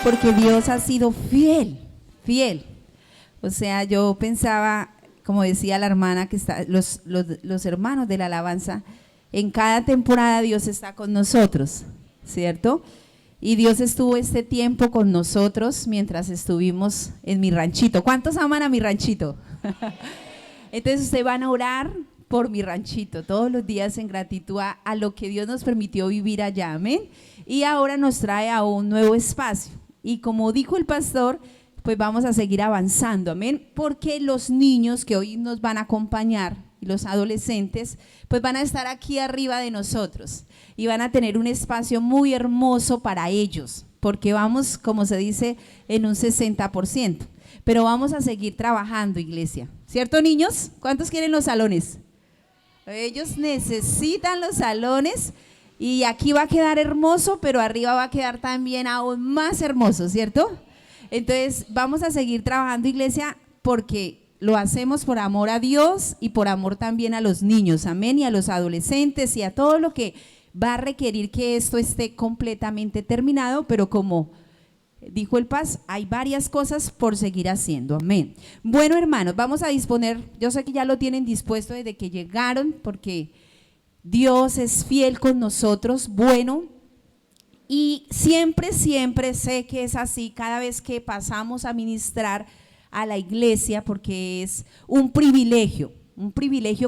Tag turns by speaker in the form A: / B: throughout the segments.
A: porque Dios ha sido fiel, fiel. O sea, yo pensaba, como decía la hermana, que está, los hermanos de la alabanza, en cada temporada Dios está con nosotros, ¿cierto? Y Dios estuvo este tiempo con nosotros mientras estuvimos en mi ranchito. ¿Cuántos aman a mi ranchito? Entonces ustedes van a orar por mi ranchito todos los días en gratitud a lo que Dios nos permitió vivir allá, amén. Y ahora nos trae a un nuevo espacio. Y como dijo el pastor, pues vamos a seguir avanzando, amén, porque los niños que hoy nos van a acompañar y los adolescentes, pues van a estar aquí arriba de nosotros y van a tener un espacio muy hermoso para ellos, porque vamos, como se dice, en un 60%, pero vamos a seguir trabajando, iglesia, ¿cierto, niños? ¿Cuántos quieren los salones? Ellos necesitan los salones y aquí va a quedar hermoso, pero arriba va a quedar también aún más hermoso, ¿cierto? Entonces vamos a seguir trabajando, iglesia, porque lo hacemos por amor a Dios y por amor también a los niños, amén, y a los adolescentes y a todo lo que va a requerir que esto esté completamente terminado, pero como dijo el Paz, hay varias cosas por seguir haciendo, amén. Bueno, hermanos, vamos a disponer, yo sé que ya lo tienen dispuesto desde que llegaron, porque Dios es fiel con nosotros, bueno. Y siempre, siempre sé que es así cada vez que pasamos a ministrar a la iglesia, porque es un privilegio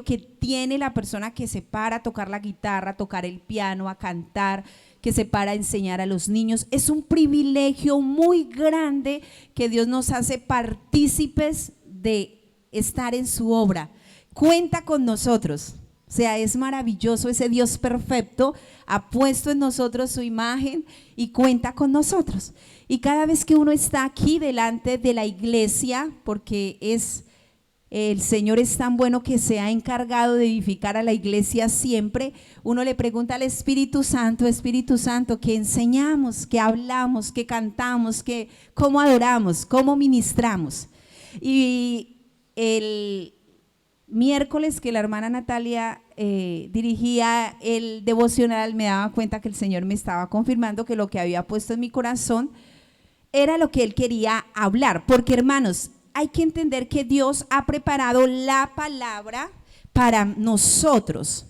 A: que tiene la persona que se para a tocar la guitarra, a tocar el piano, a cantar, que se para a enseñar a los niños. Es un privilegio muy grande que Dios nos hace partícipes de estar en su obra. Cuenta con nosotros. O sea, es maravilloso, ese Dios perfecto ha puesto en nosotros su imagen y cuenta con nosotros. Y cada vez que uno está aquí delante de la iglesia, porque el Señor es tan bueno que se ha encargado de edificar a la iglesia siempre, uno le pregunta al Espíritu Santo, ¿qué enseñamos, qué hablamos, qué cantamos, cómo adoramos, cómo ministramos? Y el miércoles que la hermana Natalia dirigía el devocional, me daba cuenta que el Señor me estaba confirmando que lo que había puesto en mi corazón era lo que Él quería hablar, porque hermanos, hay que entender que Dios ha preparado la palabra para nosotros.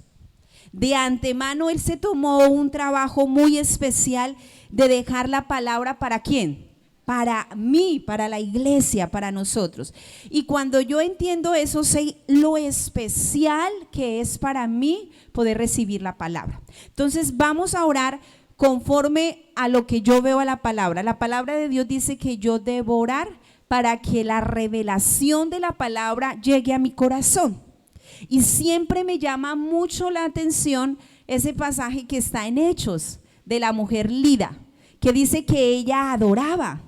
A: De antemano Él se tomó un trabajo muy especial de dejar la palabra ¿para quién? Para mí, para la iglesia, para nosotros. Y cuando yo entiendo eso, sé lo especial que es para mí poder recibir la palabra. Entonces vamos a orar conforme a lo que yo veo a la palabra. La palabra de Dios dice que yo debo orar para que la revelación de la palabra llegue a mi corazón. Y siempre me llama mucho la atención ese pasaje que está en Hechos de la mujer Lida, que dice que ella adoraba,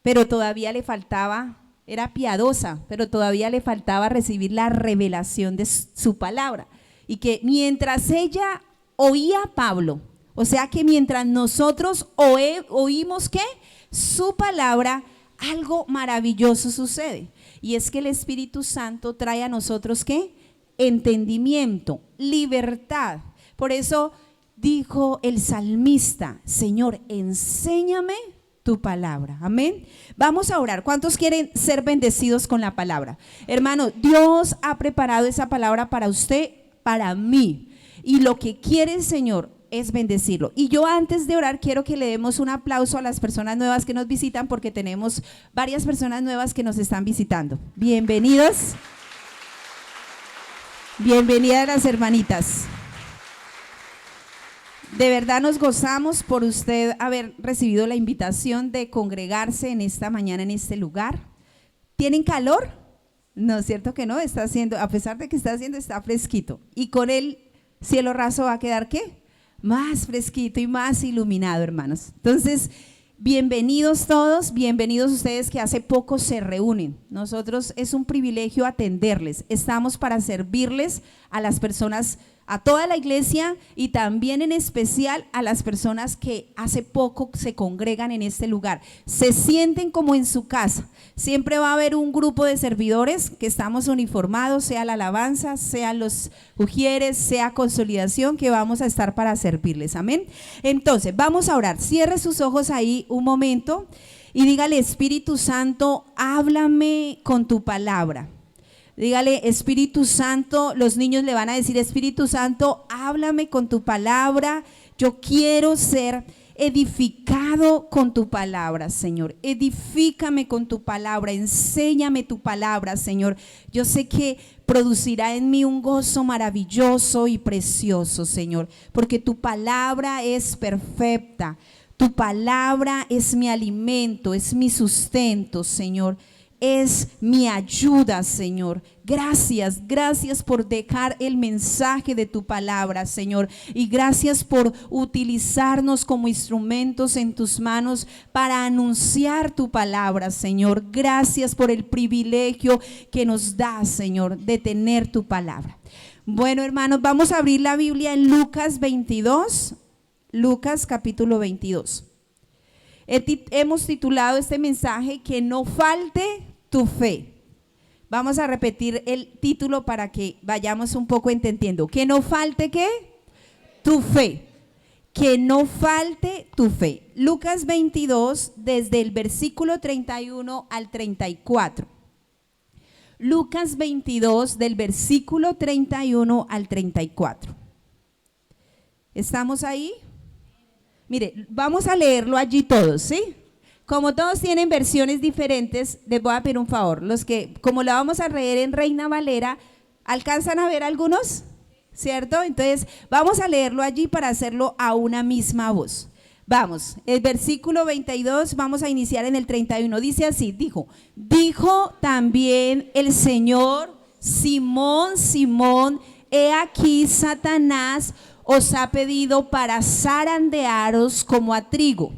A: pero todavía le faltaba, era piadosa, pero todavía le faltaba recibir la revelación de su palabra. Y que mientras ella oía a Pablo, o sea que mientras nosotros oímos ¿qué? Su palabra, algo maravilloso sucede. Y es que el Espíritu Santo trae a nosotros ¿qué? Entendimiento, libertad. Por eso dijo el salmista, Señor, enséñame tu palabra, amén. Vamos a orar. ¿Cuántos quieren ser bendecidos con la palabra? Hermano, Dios ha preparado esa palabra para usted, para mí, y lo que quiere el Señor es bendecirlo. Y yo antes de orar quiero que le demos un aplauso a las personas nuevas que nos visitan, porque tenemos varias personas nuevas que nos están visitando. Bienvenidos, bienvenidas las hermanitas. De verdad nos gozamos por usted haber recibido la invitación de congregarse en esta mañana en este lugar. ¿Tienen calor? No, cierto que no, está haciendo, a pesar de que está haciendo, está fresquito. Y con el cielo raso va a quedar ¿qué? Más fresquito y más iluminado, hermanos. Entonces, bienvenidos todos, bienvenidos ustedes que hace poco se reúnen. Nosotros es un privilegio atenderles, estamos para servirles a las personas a toda la iglesia y también en especial a las personas que hace poco se congregan en este lugar. Se sienten como en su casa. Siempre va a haber un grupo de servidores que estamos uniformados, sea la alabanza, sean los ujieres, sea consolidación, que vamos a estar para servirles. Amén. Entonces, vamos a orar. Cierre sus ojos ahí un momento y dígale: Espíritu Santo, háblame con tu palabra. Dígale: Espíritu Santo. Los niños le van a decir: Espíritu Santo, háblame con tu palabra. Yo quiero ser edificado con tu palabra, Señor. Edifícame con tu palabra, enséñame tu palabra, Señor. Yo sé que producirá en mí un gozo maravilloso y precioso, Señor, porque tu palabra es perfecta. Tu palabra es mi alimento, es mi sustento, Señor. Es mi ayuda, Señor. Gracias, gracias por dejar el mensaje de tu palabra, Señor. Y gracias por utilizarnos como instrumentos en tus manos para anunciar tu palabra, Señor. Gracias por el privilegio que nos da, Señor, de tener tu palabra. Bueno, hermanos, vamos a abrir la Biblia en Lucas 22, Lucas capítulo 22. Hemos titulado este mensaje: que no falte tu fe. Vamos a repetir el título para que vayamos un poco entendiendo. Que no falte, ¿qué? Tu fe. Que no falte tu fe. Lucas 22, desde el versículo 31 al 34. Lucas 22, del versículo 31 al 34. ¿Estamos ahí? Mire, vamos a leerlo allí todos, ¿sí? Como todos tienen versiones diferentes, les voy a pedir un favor. Los que, como la vamos a leer en Reina Valera, ¿alcanzan a ver algunos? ¿Cierto? Entonces, vamos a leerlo allí para hacerlo a una misma voz. Vamos, el versículo 22, vamos a iniciar en el 31. Dice así: dijo también el Señor: Simón, Simón, he aquí Satanás os ha pedido para zarandearos como a trigo.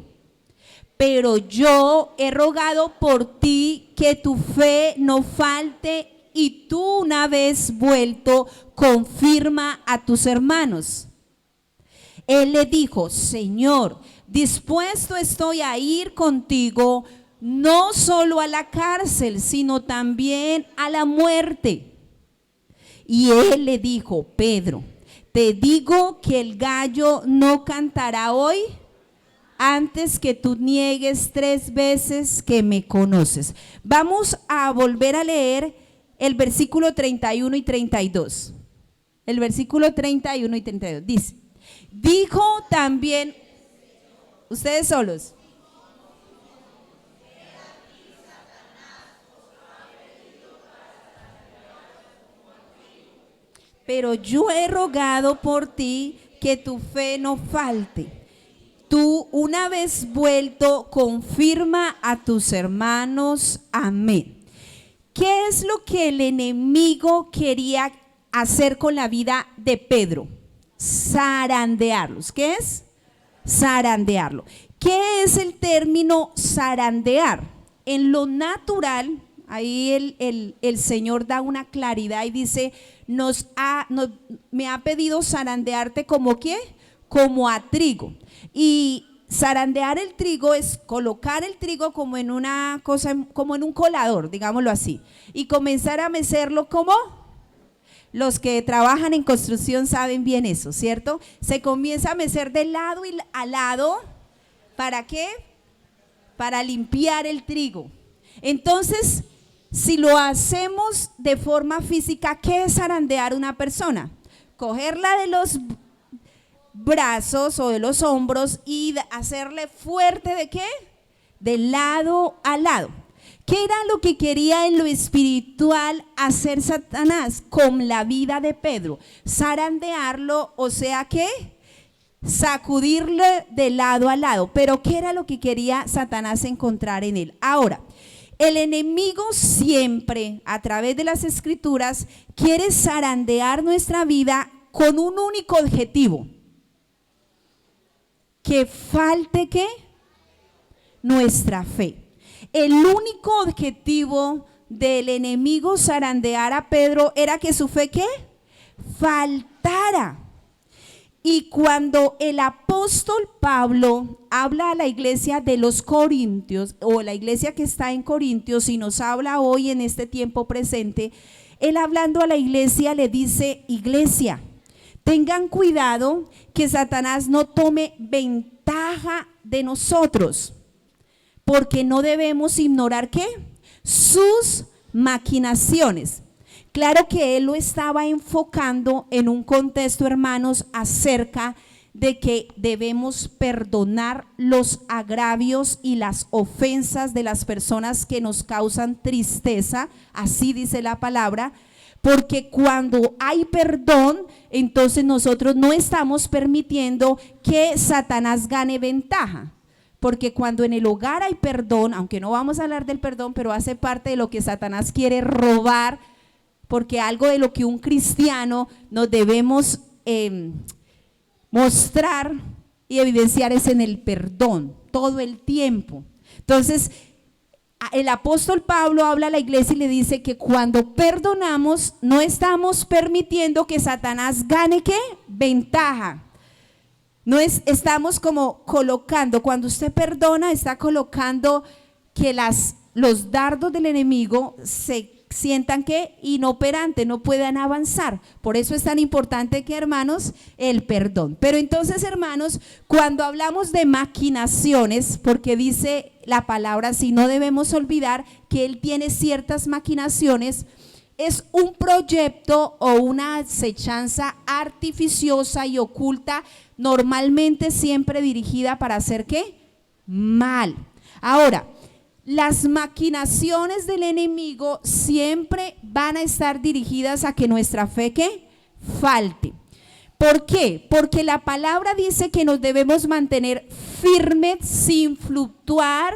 A: Pero yo he rogado por ti que tu fe no falte, y tú, una vez vuelto, confirma a tus hermanos. Él le dijo: Señor, dispuesto estoy a ir contigo, no solo a la cárcel, sino también a la muerte. Y él le dijo: Pedro, te digo que el gallo no cantará hoy antes que tú niegues 3 veces que me conoces. Vamos a volver a leer el versículo 31 y 32. El versículo 31 y 32 dice: dijo también, ustedes solos. Pero yo he rogado por ti que tu fe no falte. Tú, una vez vuelto, confirma a tus hermanos. Amén. ¿Qué es lo que el enemigo quería hacer con la vida de Pedro? Zarandearlos. ¿Qué es? Zarandearlo. ¿Qué es el término zarandear? En lo natural, ahí el Señor da una claridad y dice: me ha pedido zarandearte como ¿qué? Como a trigo. Y zarandear el trigo es colocar el trigo como en una cosa, como en un colador, digámoslo así, y comenzar a mecerlo. como los que trabajan en construcción saben bien eso, ¿cierto? Se comienza a mecer de lado y a lado. ¿Para qué? Para limpiar el trigo. Entonces, si lo hacemos de forma física, ¿qué es zarandear una persona? Cogerla de los brazos o de los hombros y hacerle fuerte. ¿De qué? De lado a lado. ¿Qué era lo que quería en lo espiritual hacer Satanás con la vida de Pedro? Zarandearlo, o sea, ¿qué? Sacudirle de lado a lado. Pero ¿qué era lo que quería Satanás encontrar en él? Ahora, el enemigo siempre, a través de las escrituras, quiere zarandear nuestra vida con un único objetivo: que falte ¿qué? Nuestra fe. El único objetivo del enemigo zarandear a Pedro era que su fe ¿qué? faltara. Y cuando el apóstol Pablo habla a la iglesia de los Corintios, o la iglesia que está en Corintios, y nos habla hoy en este tiempo presente, él hablando a la iglesia le dice: iglesia, tengan cuidado que Satanás no tome ventaja de nosotros, porque no debemos ignorar ¿qué? Sus maquinaciones. Claro que él lo estaba enfocando en un contexto, hermanos, acerca de que debemos perdonar los agravios y las ofensas de las personas que nos causan tristeza, así dice la palabra, porque cuando hay perdón, entonces nosotros no estamos permitiendo que Satanás gane ventaja. Porque cuando en el hogar hay perdón, aunque no vamos a hablar del perdón, pero hace parte de lo que Satanás quiere robar, porque algo de lo que un cristiano nos debemos mostrar y evidenciar es en el perdón, todo el tiempo. Entonces, el apóstol Pablo habla a la iglesia y le dice que cuando perdonamos, no estamos permitiendo que Satanás gane ¿qué? Ventaja. No estamos como colocando, cuando usted perdona, está colocando que los dardos del enemigo se sientan que inoperantes, no puedan avanzar. Por eso es tan importante que, hermanos, el perdón. Pero entonces, hermanos, cuando hablamos de maquinaciones, porque dice la palabra así, no debemos olvidar que él tiene ciertas maquinaciones. Es un proyecto o una acechanza artificiosa y oculta, normalmente siempre dirigida para hacer ¿qué? Mal. Ahora, las maquinaciones del enemigo siempre van a estar dirigidas a que nuestra fe ¿qué? Falte. ¿Por qué? Porque la palabra dice que nos debemos mantener firmes sin fluctuar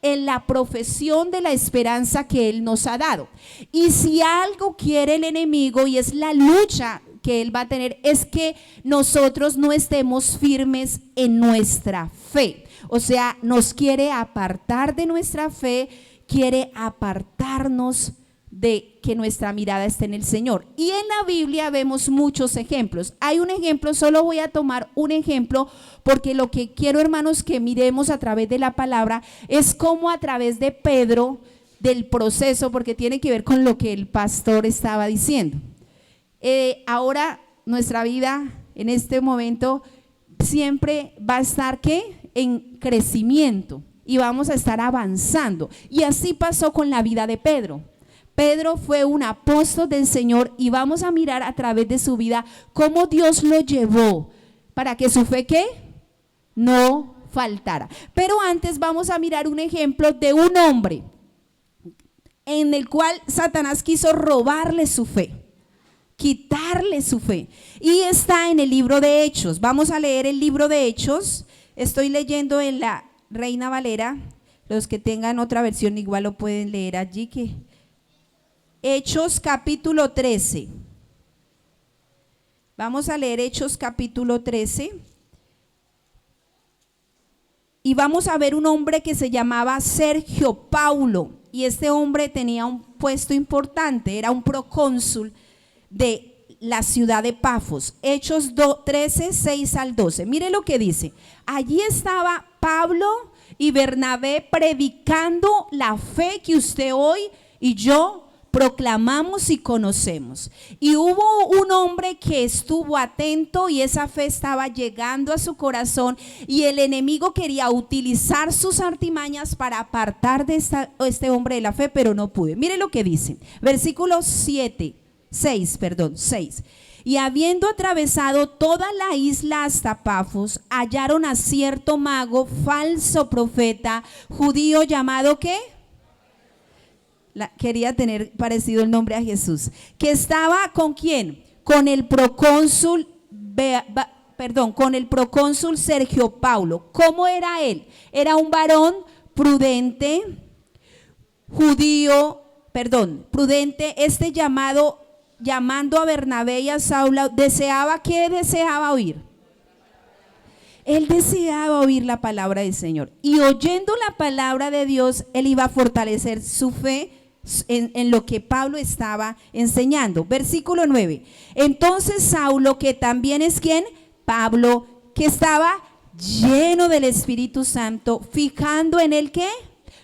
A: en la profesión de la esperanza que Él nos ha dado. Y si algo quiere el enemigo, y es la lucha que Él va a tener, es que nosotros no estemos firmes en nuestra fe. O sea, nos quiere apartar de nuestra fe, quiere apartarnos de que nuestra mirada esté en el Señor. Y en la Biblia vemos muchos ejemplos. Hay un ejemplo, solo voy a tomar un ejemplo, porque lo que quiero, hermanos, que miremos a través de la palabra es cómo a través de Pedro, del proceso, porque tiene que ver con lo que el pastor estaba diciendo. Ahora nuestra vida en este momento siempre va a estar ¿qué? En crecimiento, y vamos a estar avanzando. Y así pasó con la vida de Pedro. Pedro fue un apóstol del Señor, y vamos a mirar a través de su vida cómo Dios lo llevó para que su fe ¿qué? No faltara. Pero antes vamos a mirar un ejemplo de un hombre en el cual Satanás quiso robarle su fe, quitarle su fe, y está en el libro de Hechos. Vamos a leer el libro de Hechos. Estoy leyendo en la Reina Valera. Los que tengan otra versión igual lo pueden leer allí. Que Hechos capítulo 13. Vamos a leer Hechos capítulo 13. Y vamos a ver un hombre que se llamaba Sergio Paulo. Y este hombre tenía un puesto importante, era un procónsul de la ciudad de Pafos. Hechos 13, 6 al 12. Mire lo que dice. Allí estaba Pablo y Bernabé predicando la fe que usted hoy y yo proclamamos y conocemos. Y hubo un hombre que estuvo atento, y esa fe estaba llegando a su corazón, y el enemigo quería utilizar sus artimañas para apartar de este hombre de la fe, pero no pude. Mire lo que dice, versículo 6. Y habiendo atravesado toda la isla hasta Pafos, hallaron a cierto mago, falso profeta, judío llamado ¿qué? Quería tener parecido el nombre a Jesús, que estaba ¿con quién? Con el procónsul, con el procónsul Sergio Paulo. ¿Cómo era él? Era un varón prudente, prudente, llamando a Bernabé y a Saulo, ¿qué deseaba oír? Él deseaba oír la palabra del Señor, y oyendo la palabra de Dios, él iba a fortalecer su fe en lo que Pablo estaba enseñando. Versículo 9. Entonces Saulo, que también es ¿quién? Pablo, que estaba lleno del Espíritu Santo, fijando en él ¿qué?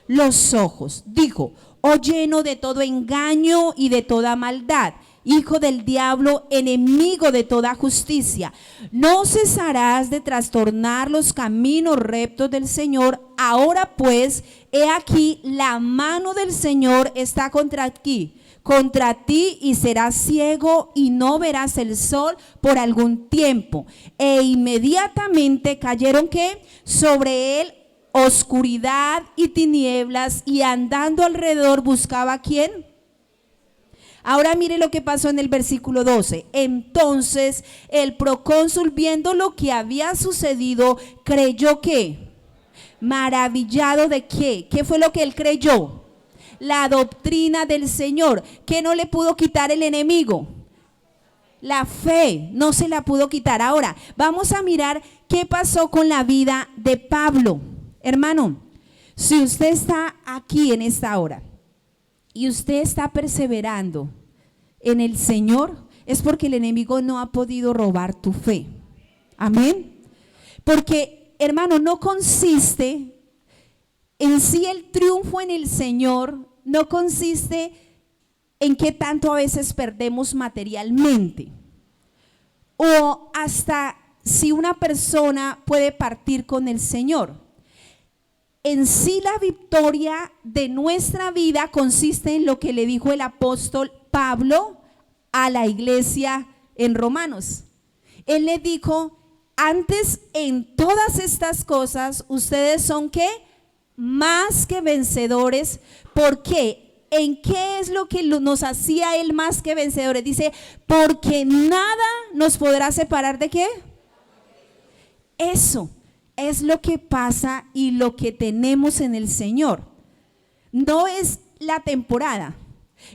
A: Los ojos, dijo: oh lleno de todo engaño y de toda maldad, hijo del diablo, enemigo de toda justicia, ¿no cesarás de trastornar los caminos rectos del Señor? Ahora pues, he aquí, la mano del Señor está contra ti, y serás ciego y no verás el sol por algún tiempo. E inmediatamente cayeron ¿qué? Sobre él oscuridad y tinieblas, y andando alrededor buscaba ¿a quién? Ahora mire lo que pasó en el versículo 12. Entonces el procónsul, viendo lo que había sucedido, creyó que, maravillado de qué. ¿Qué fue lo que él creyó? La doctrina del Señor. ¿Qué no le pudo quitar el enemigo? La fe, no se la pudo quitar. Ahora vamos a mirar qué pasó con la vida de Pablo. Hermano, si usted está aquí en esta hora y usted está perseverando en el Señor, es porque el enemigo no ha podido robar tu fe. Amén. Porque, hermano, no consiste en sí el triunfo en el Señor, no consiste en qué tanto a veces perdemos materialmente, o hasta si una persona puede partir con el Señor. En sí la victoria de nuestra vida consiste en lo que le dijo el apóstol Pablo a la iglesia en Romanos. Él le dijo: antes en todas estas cosas ustedes son ¿qué? Más que vencedores. ¿Por qué? ¿En qué es lo que nos hacía él más que vencedores? Dice: porque nada nos podrá separar de ¿qué? Eso es lo que pasa y lo que tenemos en el Señor. No es la temporada.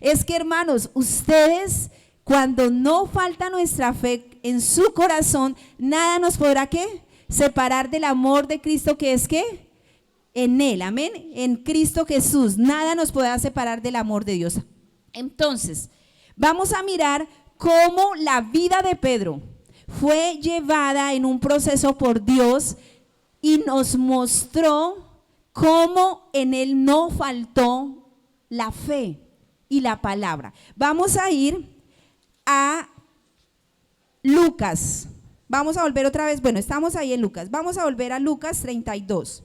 A: Es que, hermanos, ustedes, cuando no falta nuestra fe en su corazón, nada nos podrá ¿qué? Separar del amor de Cristo, que es ¿qué? En Él, amén. En Cristo Jesús, nada nos podrá separar del amor de Dios. Entonces, vamos a mirar cómo la vida de Pedro fue llevada en un proceso por Dios, y nos mostró cómo en él no faltó la fe y la palabra. Vamos a ir a Lucas. Vamos a volver otra vez. Bueno, estamos ahí en Lucas. Vamos a volver a Lucas 32.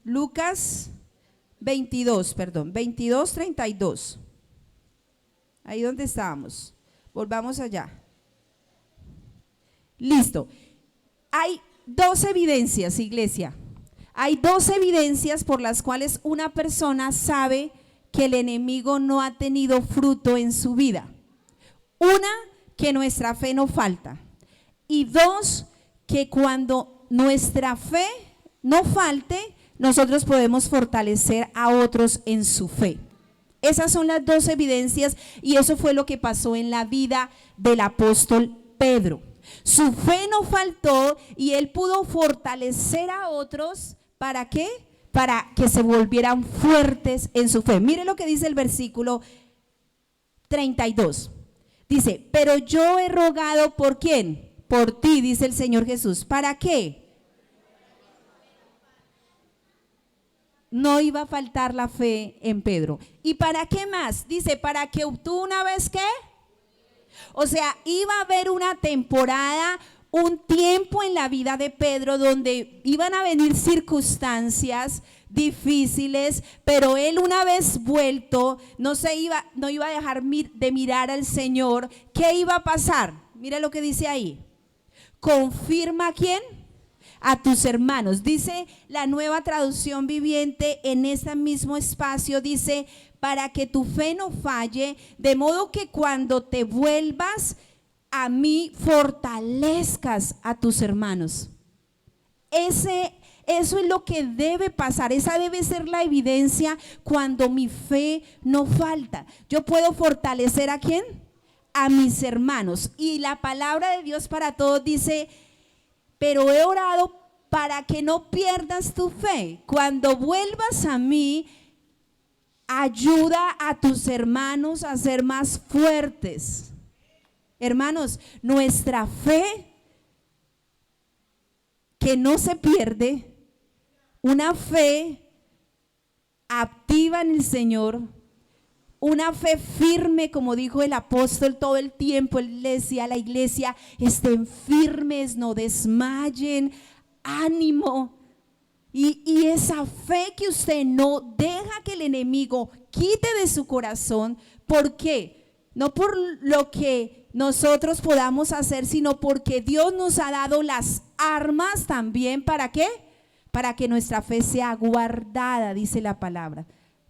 A: Lucas 22, 32. Ahí donde estábamos. Volvamos allá. Listo. Hay dos evidencias, iglesia. Hay dos evidencias por las cuales una persona sabe que el enemigo no ha tenido fruto en su vida. Una, que nuestra fe no falta. Y dos, que cuando nuestra fe no falte, nosotros podemos fortalecer a otros en su fe. Esas son las dos evidencias, y eso fue lo que pasó en la vida del apóstol Pedro. Su fe no faltó y él pudo fortalecer a otros. ¿Para qué? Para que se volvieran fuertes en su fe. Mire lo que dice el versículo 32. Dice: pero yo he rogado ¿por quién? Por ti, dice el Señor Jesús. ¿Para qué? No iba a faltar la fe en Pedro. ¿Y para qué más? Dice: para que tú una vez ¿qué? O sea, iba a haber una temporada, un tiempo en la vida de Pedro donde iban a venir circunstancias difíciles, pero él, una vez vuelto, no iba a dejar de mirar al Señor. ¿Qué iba a pasar? Mira lo que dice ahí. Confirma ¿a quién? A tus hermanos. Dice la Nueva Traducción Viviente en ese mismo espacio, dice: para que tu fe no falle, de modo que cuando te vuelvas a mí fortalezcas a tus hermanos. Eso es lo que debe pasar. Esa debe ser la evidencia cuando mi fe no falta. Yo puedo fortalecer ¿a quién? A mis hermanos. Y la palabra de Dios para todos dice: pero he orado para que no pierdas tu fe. Cuando vuelvas a mí, ayuda a tus hermanos a ser más fuertes. Hermanos, nuestra fe que no se pierde, una fe activa en el Señor, una fe firme, como dijo el apóstol todo el tiempo. Él le decía a la iglesia: estén firmes, no desmayen, ánimo. Y esa fe que usted no deja que el enemigo quite de su corazón. ¿Por qué? No por lo que nosotros podamos hacer, sino porque Dios nos ha dado las armas también. ¿Para qué? Para que nuestra fe sea guardada, dice la palabra.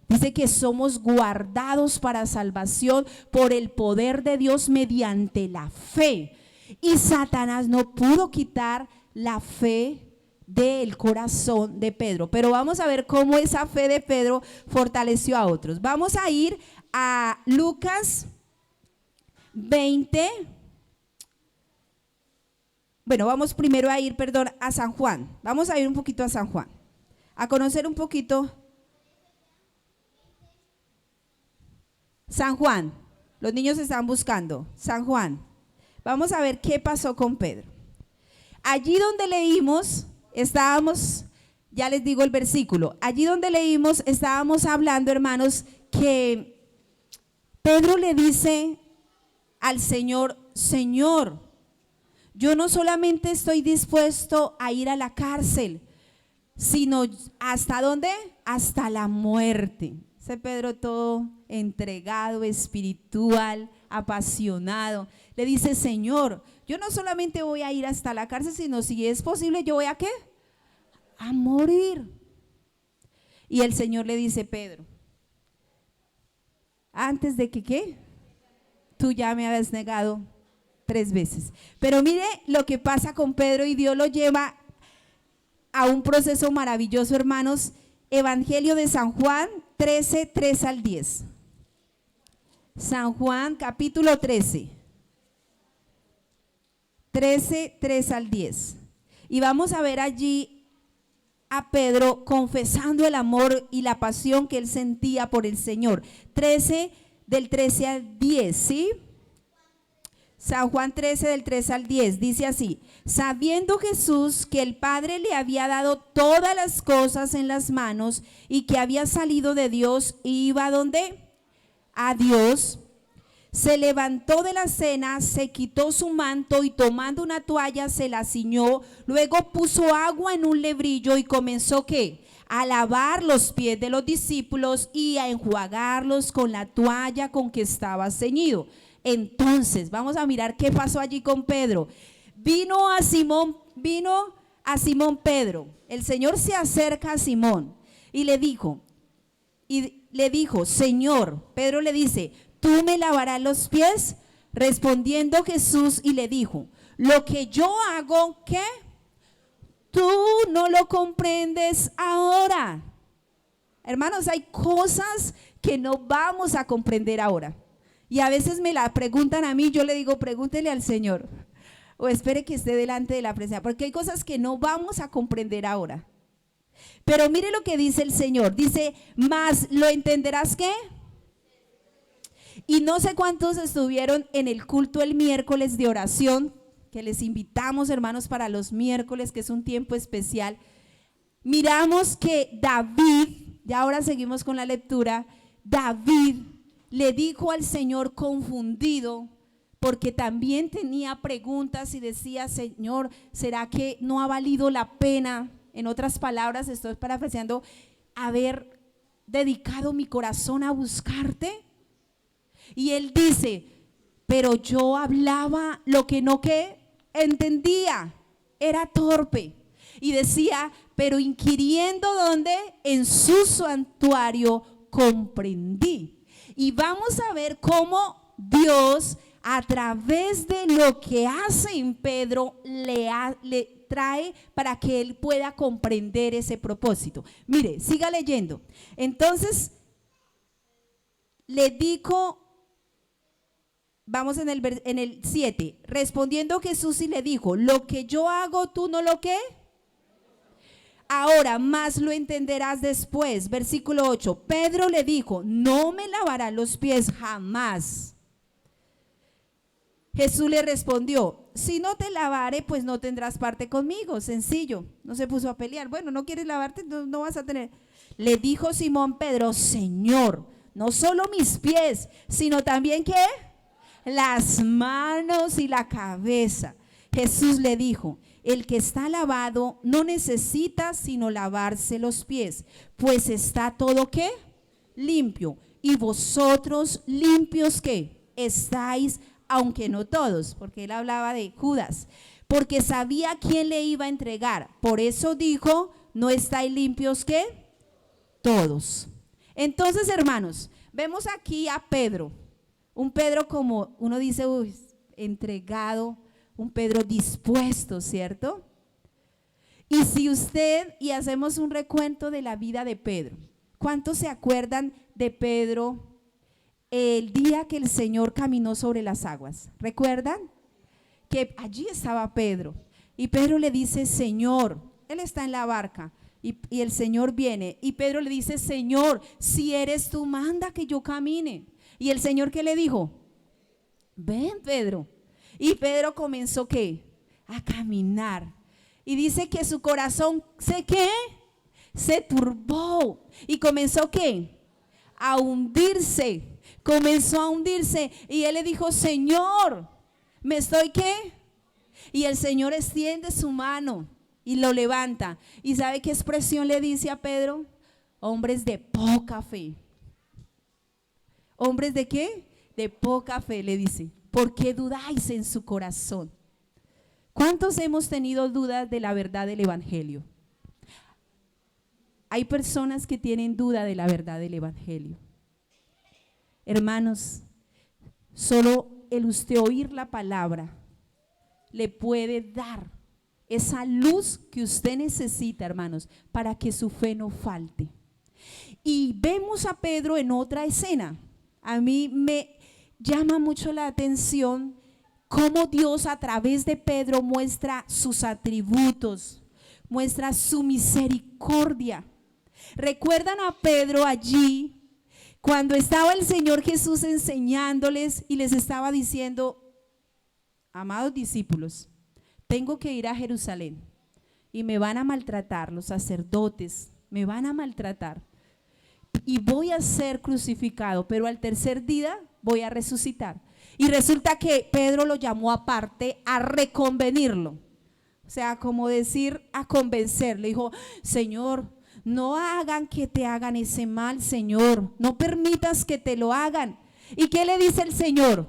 A: Dice que somos guardados para salvación por el poder de Dios mediante la fe. Y Satanás no pudo quitar la fe del corazón de Pedro. Pero vamos a ver cómo esa fe de Pedro fortaleció a otros. Vamos a ir a Lucas 20. Bueno, vamos primero a ir, a San Juan. Vamos a ir un poquito a San Juan, a conocer un poquito San Juan. Los niños están buscando San Juan. Vamos a ver qué pasó con Pedro. Allí donde leímos, estábamos, ya les digo el versículo, allí donde leímos, estábamos hablando, hermanos, que Pedro le dice al Señor: Señor, yo no solamente estoy dispuesto a ir a la cárcel, sino ¿hasta dónde? Hasta la muerte. Ese Pedro todo entregado, espiritual, apasionado. Le dice: Señor, yo no solamente voy a ir hasta la cárcel, sino si es posible, ¿yo voy a qué? A morir. Y el Señor le dice: Pedro, antes de que ¿qué? Tú ya me habías negado 3 veces. Pero mire lo que pasa con Pedro, y Dios lo lleva a un proceso maravilloso, hermanos. Evangelio de San Juan 13, 3 al 10. San Juan capítulo 13, 3 al 10. Y vamos a ver allí a Pedro confesando el amor y la pasión que él sentía por el Señor. 13, del 13 al 10, ¿sí? San Juan 13, del 3 al 10, dice así: sabiendo Jesús que el Padre le había dado todas las cosas en las manos y que había salido de Dios y iba ¿a dónde? A Dios, se levantó de la cena, se quitó su manto y tomando una toalla se la ciñó, luego puso agua en un lebrillo y comenzó ¿qué? A lavar los pies de los discípulos y a enjuagarlos con la toalla con que estaba ceñido. Entonces, vamos a mirar qué pasó allí con Pedro. Vino a Simón Pedro. El Señor se acerca a Simón y le dijo, Señor, Pedro le dice: ¿tú me lavarás los pies? Respondiendo Jesús y le dijo: lo que yo hago, ¿qué? Tú no lo comprendes ahora. Hermanos, hay cosas que no vamos a comprender ahora. Y a veces me la preguntan a mí, yo le digo: pregúntele al Señor, o espere que esté delante de la presencia, porque hay cosas que no vamos a comprender ahora. Pero mire lo que dice el Señor, dice: mas lo entenderás ¿qué? Y no sé cuántos estuvieron en el culto el miércoles de oración, que les invitamos, hermanos, para los miércoles, que es un tiempo especial. Miramos que David, ya ahora seguimos con la lectura, David le dijo al Señor confundido, porque también tenía preguntas y decía: Señor, ¿será que no ha valido la pena? En otras palabras, estoy parafraseando, haber dedicado mi corazón a buscarte. Y él dice: pero yo hablaba lo que no entendía, era torpe. Y decía: pero inquiriendo ¿dónde? En su santuario comprendí. Y vamos a ver cómo Dios, a través de lo que hace en Pedro, le trae para que él pueda comprender ese propósito. Mire, siga leyendo. Entonces le dijo, vamos en el 7, respondiendo Jesús y le dijo: lo que yo hago, tú no lo ¿qué? ahora, más lo entenderás después. Versículo 8. Pedro le dijo, no me lavarás los pies jamás. Jesús le respondió, si no te lavare, pues no tendrás parte conmigo. Sencillo, no se puso a pelear. Bueno, no quieres lavarte, no vas a tener. Le dijo Simón Pedro, Señor, no solo mis pies, sino también ¿qué? Las manos y la cabeza. Jesús le dijo, el que está lavado no necesita sino lavarse los pies, pues está todo ¿qué? Limpio. Y vosotros limpios ¿qué? Estáis, aunque no todos, porque él hablaba de Judas, porque sabía quién le iba a entregar. Por eso dijo, no estáis limpios ¿qué? Todos. Entonces, hermanos, vemos aquí a Pedro, un Pedro como uno dice, uy, entregado, un Pedro dispuesto, ¿cierto? Y si usted, y hacemos un recuento de la vida de Pedro, ¿cuántos se acuerdan de Pedro el día que el Señor caminó sobre las aguas? ¿Recuerdan? Que allí estaba Pedro, y Pedro le dice, Señor, él está en la barca, y el Señor viene, y Pedro le dice, Señor, si eres tú, manda que yo camine. Y el Señor, ¿qué le dijo? Ven, Pedro. Y Pedro comenzó, ¿qué? A caminar. Y dice que su corazón, ¿qué? Se turbó. Y comenzó, ¿qué? A hundirse. Comenzó a hundirse. Y él le dijo, Señor, ¿me estoy qué? Y el Señor extiende su mano y lo levanta. ¿Y sabe qué expresión le dice a Pedro? Hombres de poca fe. ¿Hombres de qué? De poca fe, le dice. ¿Por qué dudáis en su corazón? ¿Cuántos hemos tenido dudas de la verdad del Evangelio? Hay personas que tienen duda de la verdad del Evangelio. Hermanos, solo el usted oír la palabra le puede dar esa luz que usted necesita, hermanos, para que su fe no falte. Y vemos a Pedro en otra escena. A mí me llama mucho la atención cómo Dios a través de Pedro muestra sus atributos, muestra su misericordia. ¿Recuerdan a Pedro allí cuando estaba el Señor Jesús enseñándoles y les estaba diciendo, amados discípulos, tengo que ir a Jerusalén y me van a maltratar, los sacerdotes me van a maltratar y voy a ser crucificado, pero al tercer día voy a resucitar? Y resulta que Pedro lo llamó aparte a reconvenirlo, o sea, como decir, a convencer. Le dijo, Señor, no hagan que te hagan ese mal, Señor, no permitas que te lo hagan. ¿Y qué le dice el Señor?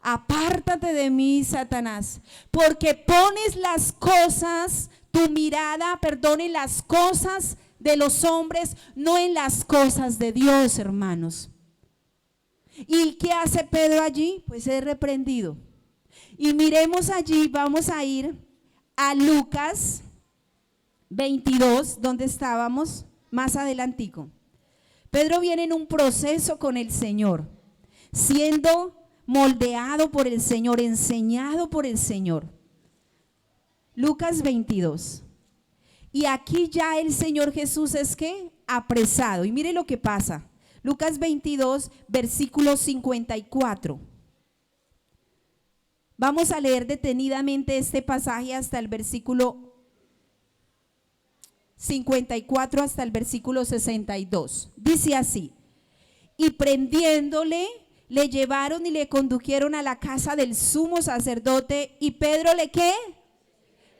A: Apártate de mí, Satanás, porque pones las cosas, tu mirada, en las cosas de los hombres, no en las cosas de Dios, hermanos. ¿Y qué hace Pedro allí? Pues es reprendido. Y miremos allí, vamos a ir a Lucas 22, donde estábamos más adelantico. Pedro viene en un proceso con el Señor, siendo moldeado por el Señor, enseñado por el Señor. Lucas 22. Y aquí ya el Señor Jesús es ¿qué? Apresado. Y mire lo que pasa. Lucas 22, versículo 54. Vamos a leer detenidamente este pasaje hasta el versículo 54 hasta el versículo 62. Dice así: y prendiéndole, le llevaron y le condujeron a la casa del sumo sacerdote, y Pedro le ¿qué?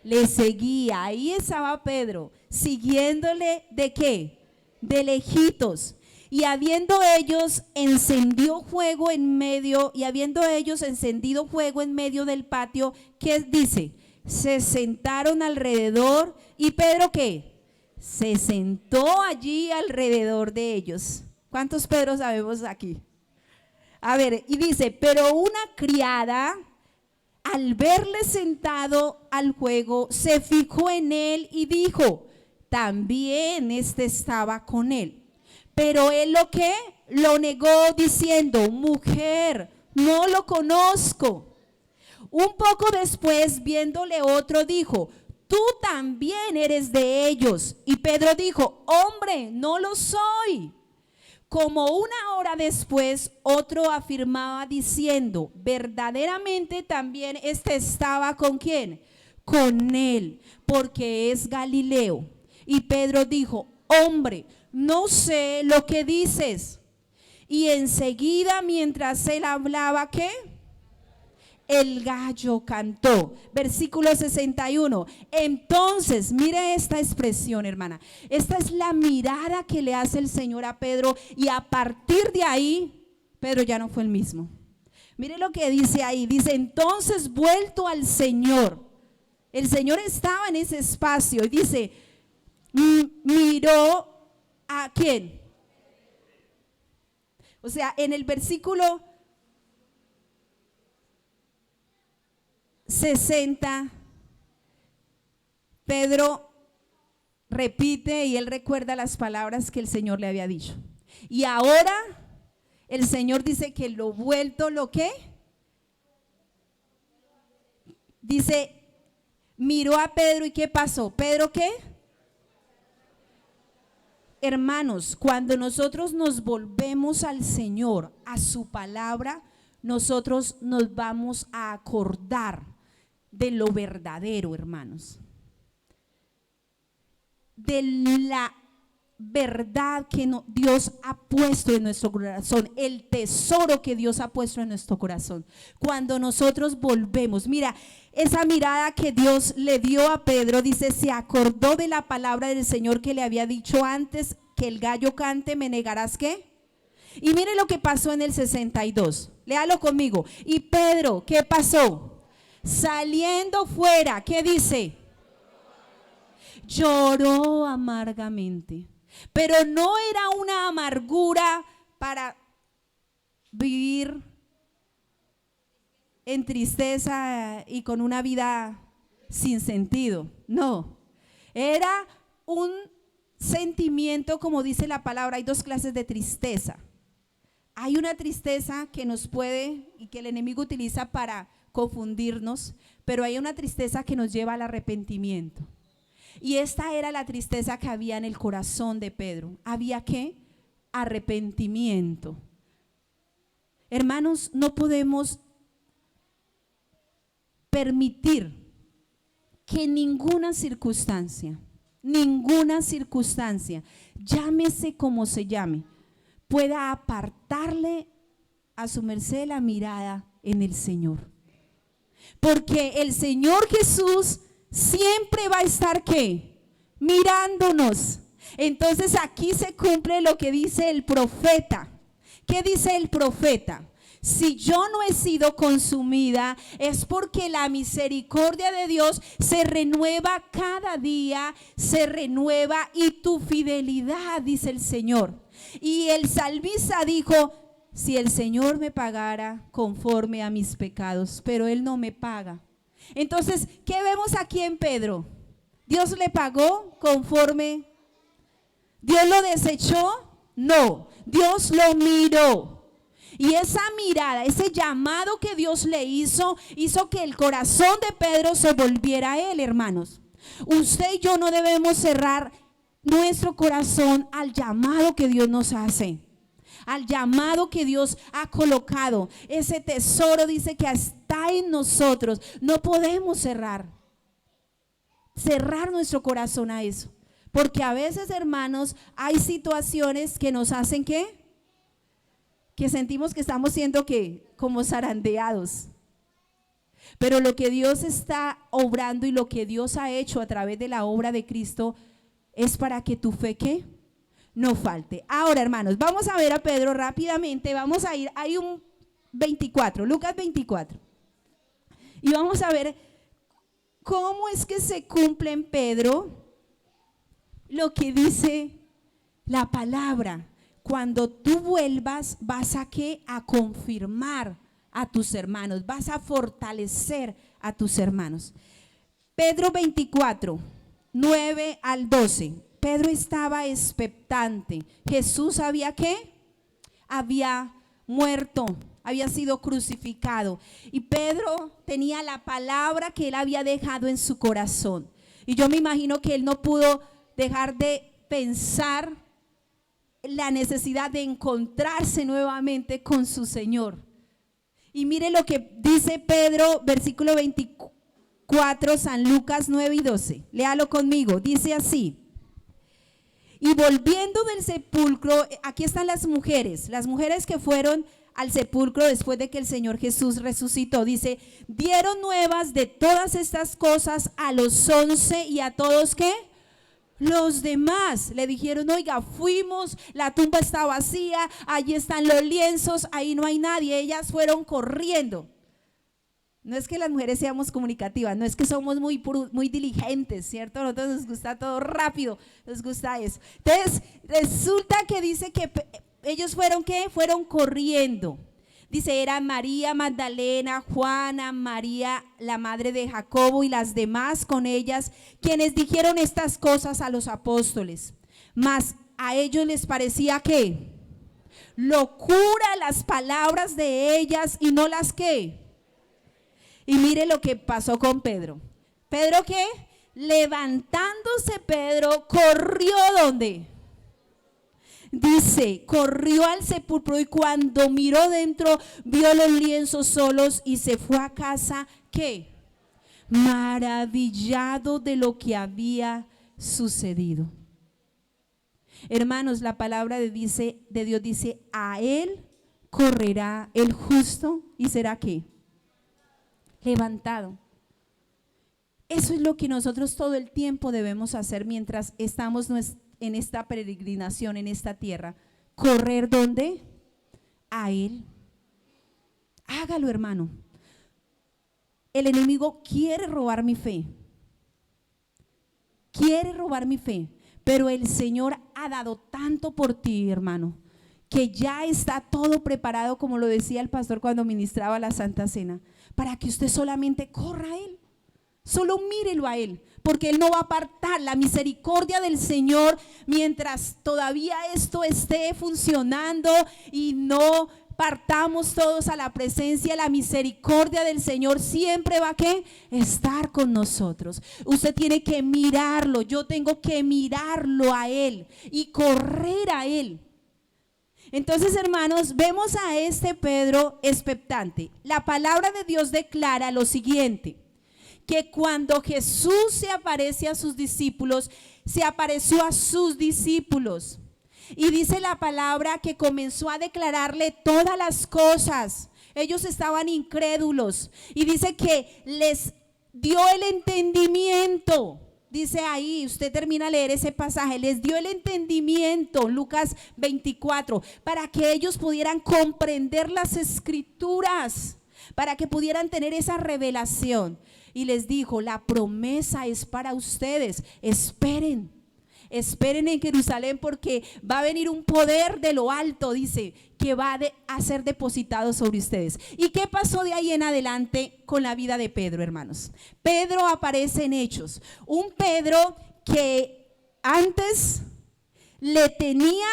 A: Le seguía. Ahí estaba Pedro, siguiéndole ¿de qué? De lejitos. Y habiendo ellos encendido fuego en medio del patio, ¿qué dice? Se sentaron alrededor, y Pedro ¿qué? Se sentó allí alrededor de ellos. ¿Cuántos Pedros sabemos aquí? A ver, y dice, pero una criada, al verle sentado al fuego, se fijó en él y dijo, también este estaba con él. Pero él ¿lo qué? Lo negó diciendo, mujer, no lo conozco. Un poco después, viéndole otro, dijo, tú también eres de ellos. Y Pedro dijo, hombre, no lo soy. Como una hora después, otro afirmaba diciendo, verdaderamente también este estaba ¿con quién? Con él, porque es Galileo. Y Pedro dijo, hombre, no sé lo que dices. Y enseguida, mientras él hablaba, ¿qué? El gallo cantó. Versículo 61. Entonces, mire esta expresión, hermana. Esta es la mirada que le hace el Señor a Pedro. Y a partir de ahí, Pedro ya no fue el mismo. Mire lo que dice ahí. Dice, entonces vuelto al Señor. El Señor estaba en ese espacio y dice, miró a ¿quién? O sea, en el versículo 60, Pedro repite y él recuerda las palabras que el Señor le había dicho. Y ahora el Señor dice que lo vuelto, ¿lo qué? Dice, miró a Pedro y ¿qué pasó? ¿Pedro qué? Hermanos, cuando nosotros nos volvemos al Señor, a su palabra, nosotros nos vamos a acordar de lo verdadero, hermanos. De la verdad que Dios ha puesto en nuestro corazón, el tesoro que Dios ha puesto en nuestro corazón. Cuando nosotros volvemos, mira, esa mirada que Dios le dio a Pedro, dice, se acordó de la palabra del Señor que le había dicho antes, que el gallo cante, me negarás, ¿qué? Y mire lo que pasó en el 62, léalo conmigo. Y Pedro, ¿qué pasó? Saliendo fuera, ¿qué dice? Lloró amargamente. Pero no era una amargura para vivir en tristeza y con una vida sin sentido. No, era un sentimiento, como dice la palabra. Hay dos clases de tristeza. Hay una tristeza que nos puede y que el enemigo utiliza para confundirnos, pero hay una tristeza que nos lleva al arrepentimiento. Y esta era la tristeza que había en el corazón de Pedro. ¿Había qué? Arrepentimiento. Hermanos, no podemos permitir que ninguna circunstancia, llámese como se llame, pueda apartarle a su merced la mirada en el Señor. Porque el Señor Jesús siempre va a estar ¿qué? Mirándonos. Entonces aquí se cumple lo que dice el profeta. ¿Qué dice el profeta? Si yo no he sido consumida, es porque la misericordia de Dios se renueva cada día, se renueva, y tu fidelidad, dice el Señor. Y el salmista dijo, si el Señor me pagara conforme a mis pecados, pero Él no me paga. Entonces, ¿qué vemos aquí en Pedro? ¿Dios le pagó conforme? ¿Dios lo desechó? No, Dios lo miró. Y esa mirada, ese llamado que Dios le hizo que el corazón de Pedro se volviera a Él, hermanos. Usted y yo no debemos cerrar nuestro corazón al llamado que Dios nos hace, al llamado que Dios ha colocado. Ese tesoro dice que está en nosotros. No podemos cerrar nuestro corazón a eso, porque a veces, hermanos, hay situaciones que nos hacen ¿qué? Que sentimos que estamos siendo ¿qué? Como zarandeados. Pero lo que Dios está obrando y lo que Dios ha hecho a través de la obra de Cristo es para que tu fe ¿qué? No falte. Ahora, hermanos, vamos a ver a Pedro rápidamente. Vamos a ir, hay un 24, Lucas 24. Y vamos a ver cómo es que se cumple en Pedro lo que dice la palabra. Cuando tú vuelvas, vas a ¿qué? A confirmar a tus hermanos, vas a fortalecer a tus hermanos. Pedro 24, 9 al 12. Pedro estaba expectante. Jesús había ¿qué? Había muerto, había sido crucificado. Y Pedro tenía la palabra que él había dejado en su corazón. Y yo me imagino que él no pudo dejar de pensar la necesidad de encontrarse nuevamente con su Señor. Y mire lo que dice Pedro, versículo 24, San Lucas 9 y 12. Léalo conmigo, dice así. Y volviendo del sepulcro, aquí están las mujeres que fueron al sepulcro después de que el Señor Jesús resucitó. Dice, dieron nuevas de todas estas cosas a los 11 y a todos, ¿qué? Los demás. Le dijeron, oiga, fuimos, la tumba está vacía, allí están los lienzos, ahí no hay nadie. Ellas fueron corriendo. No es que las mujeres seamos comunicativas, no es que somos muy diligentes, ¿cierto? A nosotros nos gusta todo rápido, nos gusta eso. Entonces, resulta que dice que ellos fueron, ¿qué? Fueron corriendo. Dice, eran María Magdalena, Juana, María, la madre de Jacobo y las demás con ellas, quienes dijeron estas cosas a los apóstoles. Mas a ellos les parecía que locura las palabras de ellas y no las que. Y mire lo que pasó con Pedro. ¿Pedro qué? Levantándose Pedro, corrió ¿dónde? Dice, corrió al sepulcro y cuando miró dentro, vio los lienzos solos y se fue a casa, ¿qué? Maravillado de lo que había sucedido. Hermanos, la palabra de Dios dice, a él correrá el justo y será ¿qué? Levantado. Eso es lo que nosotros todo el tiempo debemos hacer mientras estamos en esta peregrinación, en esta tierra. Correr ¿dónde? A Él. Hágalo, hermano. El enemigo quiere robar mi fe. Quiere robar mi fe. Pero el Señor ha dado tanto por ti, hermano, que ya está todo preparado, como lo decía el pastor cuando ministraba la Santa Cena, para que usted solamente corra a Él. Solo mírelo a Él, porque Él no va a apartar la misericordia del Señor mientras todavía esto esté funcionando y no partamos todos a la presencia. La misericordia del Señor siempre va a ¿qué? Estar con nosotros. Usted tiene que mirarlo, yo tengo que mirarlo a Él y correr a Él. Entonces, hermanos, vemos a este Pedro expectante. La palabra de Dios declara lo siguiente, que cuando Jesús se aparece a sus discípulos, se apareció a sus discípulos. Y dice la palabra que comenzó a declararle todas las cosas. Ellos estaban incrédulos. Y dice que les dio el entendimiento. Dice ahí, usted termina de leer ese pasaje, les dio el entendimiento, Lucas 24, para que ellos pudieran comprender las escrituras, para que pudieran tener esa revelación. Y les dijo, la promesa es para ustedes, esperen en Jerusalén porque va a venir un poder de lo alto, dice, que va a ser depositado sobre ustedes. ¿Y qué pasó de ahí en adelante con la vida de Pedro, hermanos? Pedro aparece en Hechos, un Pedro que antes le tenía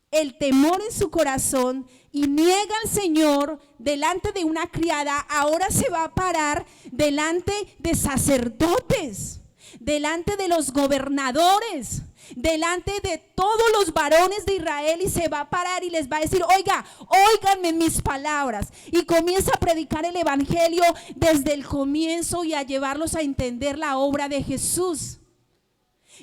A: el temor en su corazón y niega al Señor delante de una criada. Ahora se va a parar delante de sacerdotes, delante de los gobernadores, delante de todos los varones de Israel, y se va a parar y les va a decir, óiganme mis palabras, y comienza a predicar el evangelio desde el comienzo y a llevarlos a entender la obra de Jesús.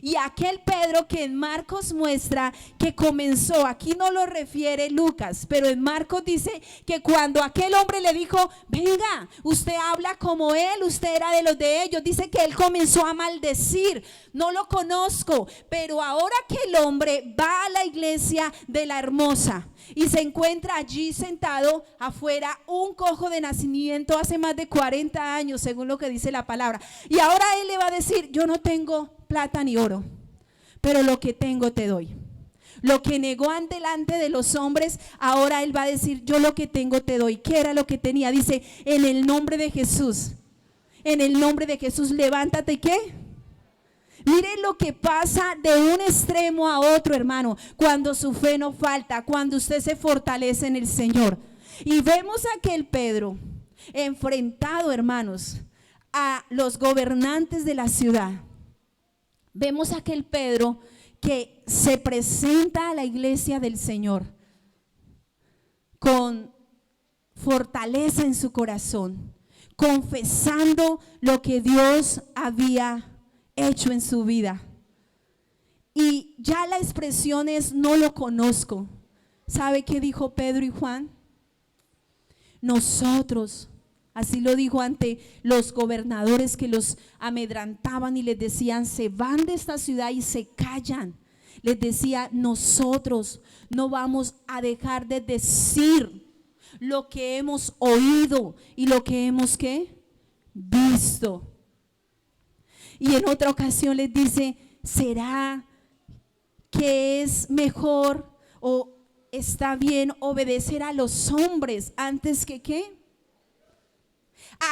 A: Y aquel Pedro que en Marcos muestra que comenzó, aquí no lo refiere Lucas, pero en Marcos dice que cuando aquel hombre le dijo, venga, usted habla como él, usted era de los de ellos, dice que él comenzó a maldecir, no lo conozco, pero ahora que el hombre va a la iglesia de La Hermosa y se encuentra allí sentado afuera un cojo de nacimiento hace más de 40 años, según lo que dice la palabra, y ahora él le va a decir, yo no tengo plata ni oro, pero lo que tengo te doy. Lo que negó delante de los hombres, ahora él va a decir, yo lo que tengo te doy. ¿Qué era lo que tenía? Dice, en el nombre de Jesús, en el nombre de Jesús, levántate. ¿Y qué? Miren lo que pasa de un extremo a otro, hermano, cuando su fe no falta, cuando usted se fortalece en el Señor. Y vemos a aquel Pedro enfrentado, hermanos, a los gobernantes de la ciudad. Vemos a aquel Pedro que se presenta a la iglesia del Señor con fortaleza en su corazón, confesando lo que Dios había hecho en su vida. Y ya la expresión es: no lo conozco. ¿Sabe qué dijo Pedro y Juan? Nosotros, así lo dijo ante los gobernadores que los amedrantaban y les decían: se van de esta ciudad y se callan. Les decía: nosotros no vamos a dejar de decir lo que hemos oído y lo que hemos ¿qué? Visto. Y en otra ocasión les dice: ¿será que es mejor o está bien obedecer a los hombres antes que qué?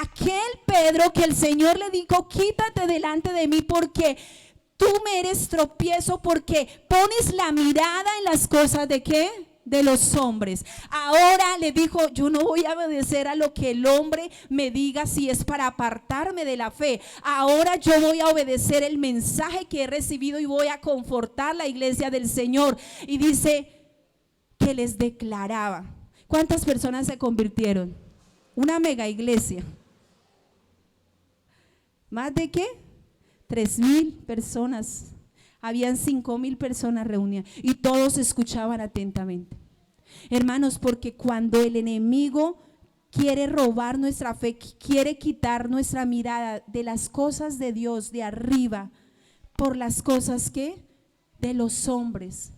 A: Aquel Pedro que el Señor le dijo: quítate delante de mí porque tú me eres tropiezo, porque pones la mirada en las cosas de qué? De los hombres. Ahora le dijo: yo no voy a obedecer a lo que el hombre me diga si es para apartarme de la fe. Ahora yo voy a obedecer el mensaje que he recibido y voy a confortar la iglesia del Señor. Y dice que les declaraba. ¿Cuántas personas se convirtieron? Una mega iglesia. ¿Más de qué? 3,000 personas. Habían 5,000 personas reunidas y todos escuchaban atentamente. Hermanos, porque cuando el enemigo quiere robar nuestra fe, quiere quitar nuestra mirada de las cosas de Dios, de arriba, por las cosas que de los hombres.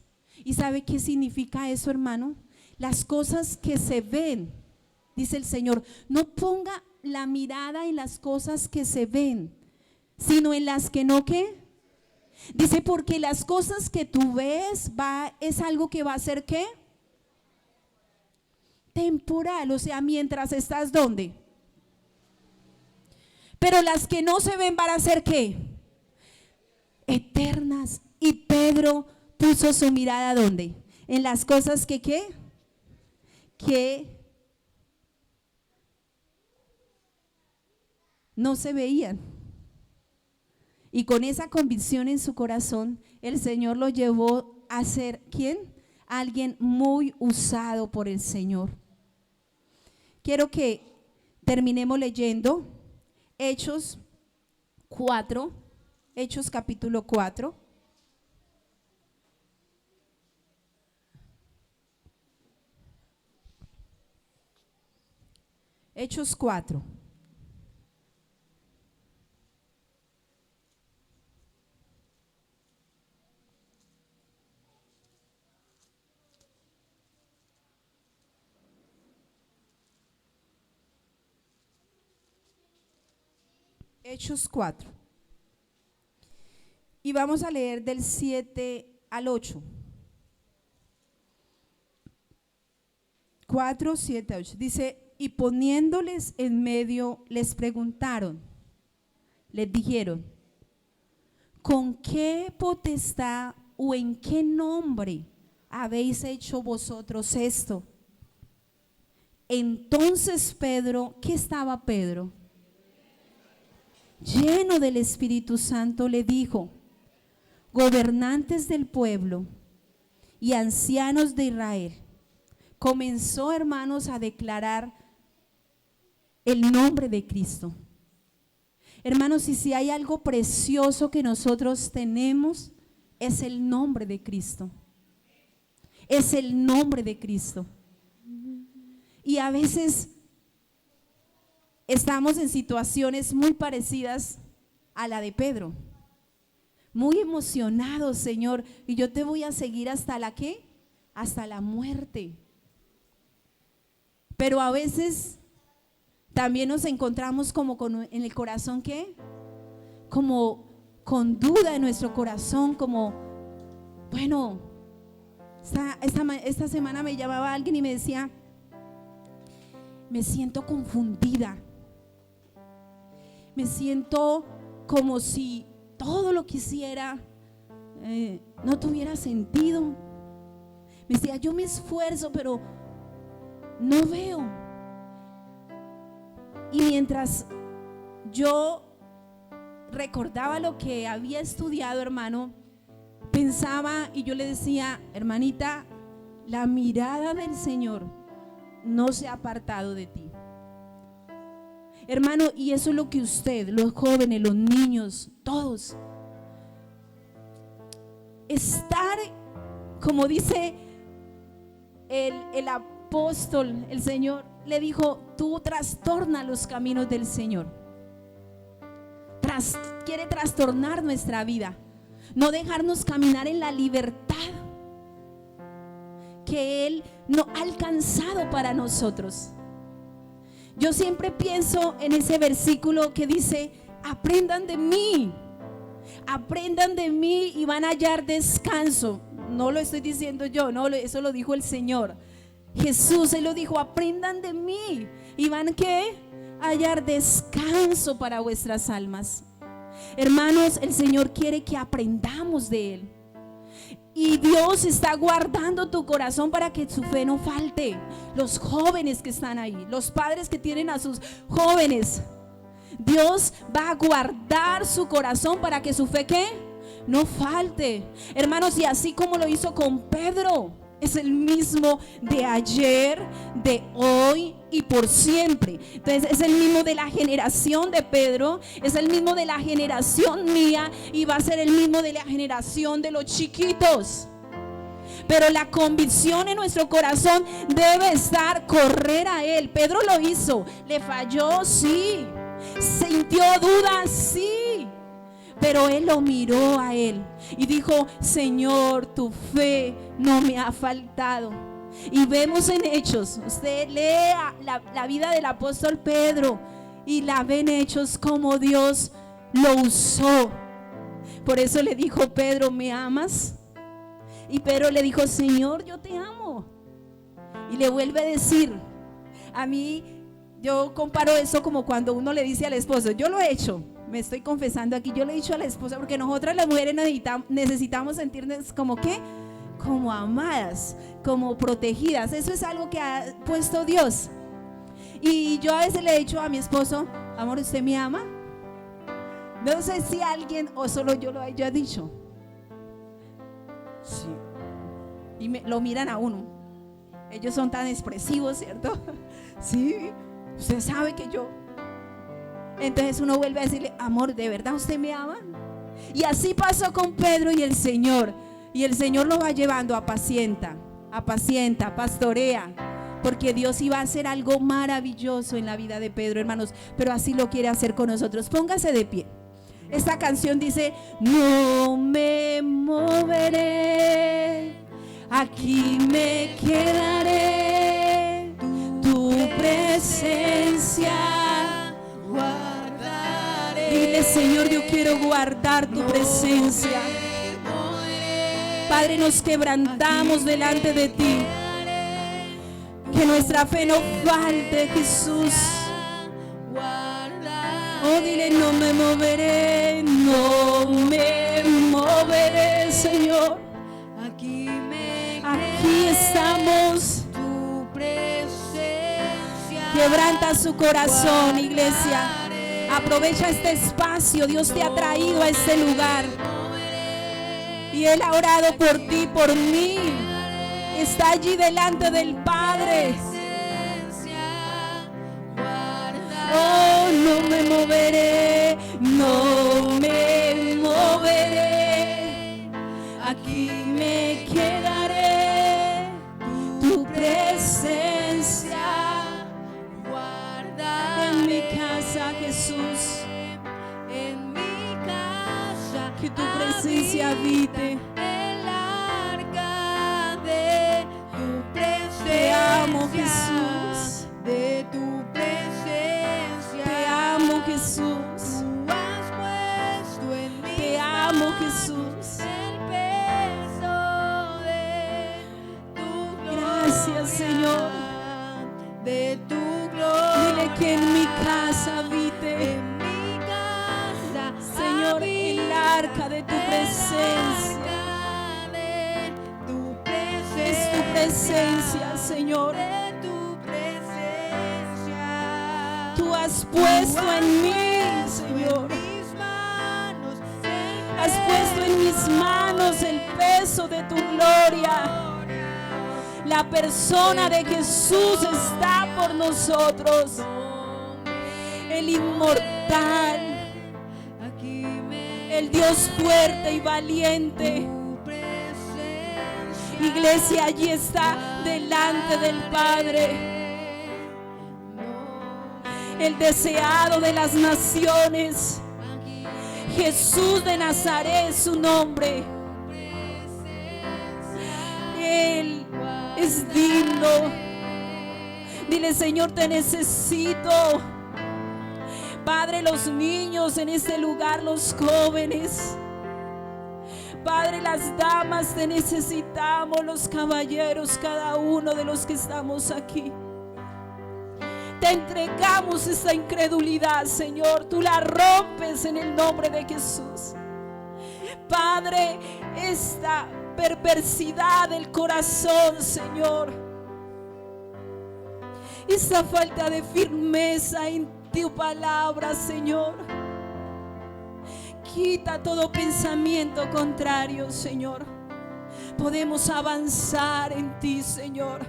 A: ¿Y sabe qué significa eso, hermano? Las cosas que se ven, dice el Señor, no ponga la mirada en las cosas que se ven, sino en las que no ¿qué? Dice, porque las cosas que tú ves es algo que va a ser ¿qué? Temporal, o sea, mientras estás ¿dónde? Pero las que no se ven van a ser ¿qué? Eternas. Y Pedro puso su mirada ¿dónde? En las cosas que ¿qué? Que no se veían. Y con esa convicción en su corazón, el Señor lo llevó a ser, ¿quién? Alguien muy usado por el Señor. Quiero que terminemos leyendo Hechos 4, Hechos capítulo 4. Hechos 4. Hechos 4. Y vamos a leer del 7 al 8. 4, 7, 8. Dice: y poniéndoles en medio, les preguntaron, les dijeron: ¿con qué potestad o en qué nombre habéis hecho vosotros esto? Entonces Pedro, ¿qué estaba Pedro? Lleno del Espíritu Santo, le dijo: gobernantes del pueblo y ancianos de Israel. Comenzó, hermanos, a declarar el nombre de Cristo. Hermanos, y si hay algo precioso que nosotros tenemos, es el nombre de Cristo. Es el nombre de Cristo. Y a veces estamos en situaciones muy parecidas a la de Pedro. Muy emocionados, Señor, y yo te voy a seguir hasta la ¿qué? Hasta la muerte. Pero a veces también nos encontramos como en el corazón ¿qué? Como con duda en nuestro corazón, como, bueno, esta semana me llamaba alguien y me decía: me siento confundida. Me siento como si todo lo que hiciera no tuviera sentido. Me decía: yo me esfuerzo, pero no veo. Y mientras yo recordaba lo que había estudiado, hermano, pensaba y yo le decía: hermanita, la mirada del Señor no se ha apartado de ti. Hermano, y eso es lo que usted, los jóvenes, los niños, todos, estar, como dice el apóstol, el Señor le dijo: tú trastorna los caminos del Señor. Quiere trastornar nuestra vida, no dejarnos caminar en la libertad que Él no ha alcanzado para nosotros. Yo siempre pienso en ese versículo que dice: aprendan de mí y van a hallar descanso. No lo estoy diciendo yo, no, eso lo dijo el Señor Jesús. Él lo dijo: aprendan de mí y van ¿qué? A hallar descanso para vuestras almas. Hermanos, el Señor quiere que aprendamos de Él. Y Dios está guardando tu corazón para que su fe no falte. Los jóvenes que están ahí, los padres que tienen a sus jóvenes, Dios va a guardar su corazón para que su fe ¿qué? No falte. Hermanos, y así como lo hizo con Pedro, es el mismo de ayer, de hoy y por siempre. Entonces es el mismo de la generación de Pedro, es el mismo de la generación mía y va a ser el mismo de la generación de los chiquitos. Pero la convicción en nuestro corazón debe estar correr a Él. Pedro lo hizo, le falló, sí, sintió dudas, sí, pero él lo miró a Él y dijo: Señor, tu fe no me ha faltado. Y vemos en Hechos, usted lea la vida del apóstol Pedro y la ve en Hechos como Dios lo usó. Por eso le dijo: Pedro, ¿me amas? Y Pedro le dijo: Señor, yo te amo. Y le vuelve a decir, a mí, yo comparo eso como cuando uno le dice al esposo: yo lo he hecho, me estoy confesando aquí, yo le he dicho a la esposa, porque nosotras las mujeres necesitamos sentirnos como ¿qué? Como amadas, como protegidas. Eso es algo que ha puesto Dios. Y yo a veces le he dicho a mi esposo: amor, ¿usted me ama? No sé si alguien o solo yo lo haya dicho. Sí. Y lo miran a uno. Ellos son tan expresivos, ¿cierto? Sí, usted sabe que yo. Entonces uno vuelve a decirle: amor, ¿de verdad usted me ama? Y así pasó con Pedro y el Señor. Y el Señor lo va llevando: apacienta, pastorea, porque Dios iba a hacer algo maravilloso en la vida de Pedro, hermanos. Pero así lo quiere hacer con nosotros. Póngase de pie. Esta canción dice: no me moveré, aquí me quedaré, tu presencia guardaré. Dile: Señor, yo quiero guardar tu presencia. Padre, nos quebrantamos delante de ti. Que nuestra fe no falte, Jesús. Oh, dile: no me moveré, Señor. Aquí estamos. Tu presencia. Quebranta su corazón, iglesia. Aprovecha este espacio. Dios te ha traído a este lugar. Y Él ha orado por ti, por mí. Está allí delante del Padre. Oh, no me moveré, aquí me quedaré, tu presencia guarda en mi casa, Jesús, en mi casa, que tu presencia habite. El arca de tu presencia, te amo, Jesús, de tu presencia, te amo, Jesús, tú has puesto en mí, te amo, Jesús, el peso de tu gloria. Gracias, Señor, de tu gloria. Dile que en mi casa habite, en mi casa, Señor, habita el arca de tu presencia. Es tu presencia, Señor. De tu presencia. Tú has puesto en mí, Señor. Has puesto en mis manos el peso de tu gloria. La persona de Jesús está por nosotros. El inmortal, el Dios fuerte y valiente. Iglesia, allí está delante del Padre, el deseado de las naciones. Jesús de Nazaret es su nombre. Él es digno. Dile: Señor, te necesito. Padre, los niños en este lugar, los jóvenes. Padre, las damas te necesitamos, los caballeros, cada uno de los que estamos aquí. Te entregamos esta incredulidad, Señor. Tú la rompes en el nombre de Jesús. Padre, esta perversidad del corazón, Señor, esta falta de firmeza en tu palabra, Señor, quita todo pensamiento contrario, Señor. Podemos avanzar en ti, Señor.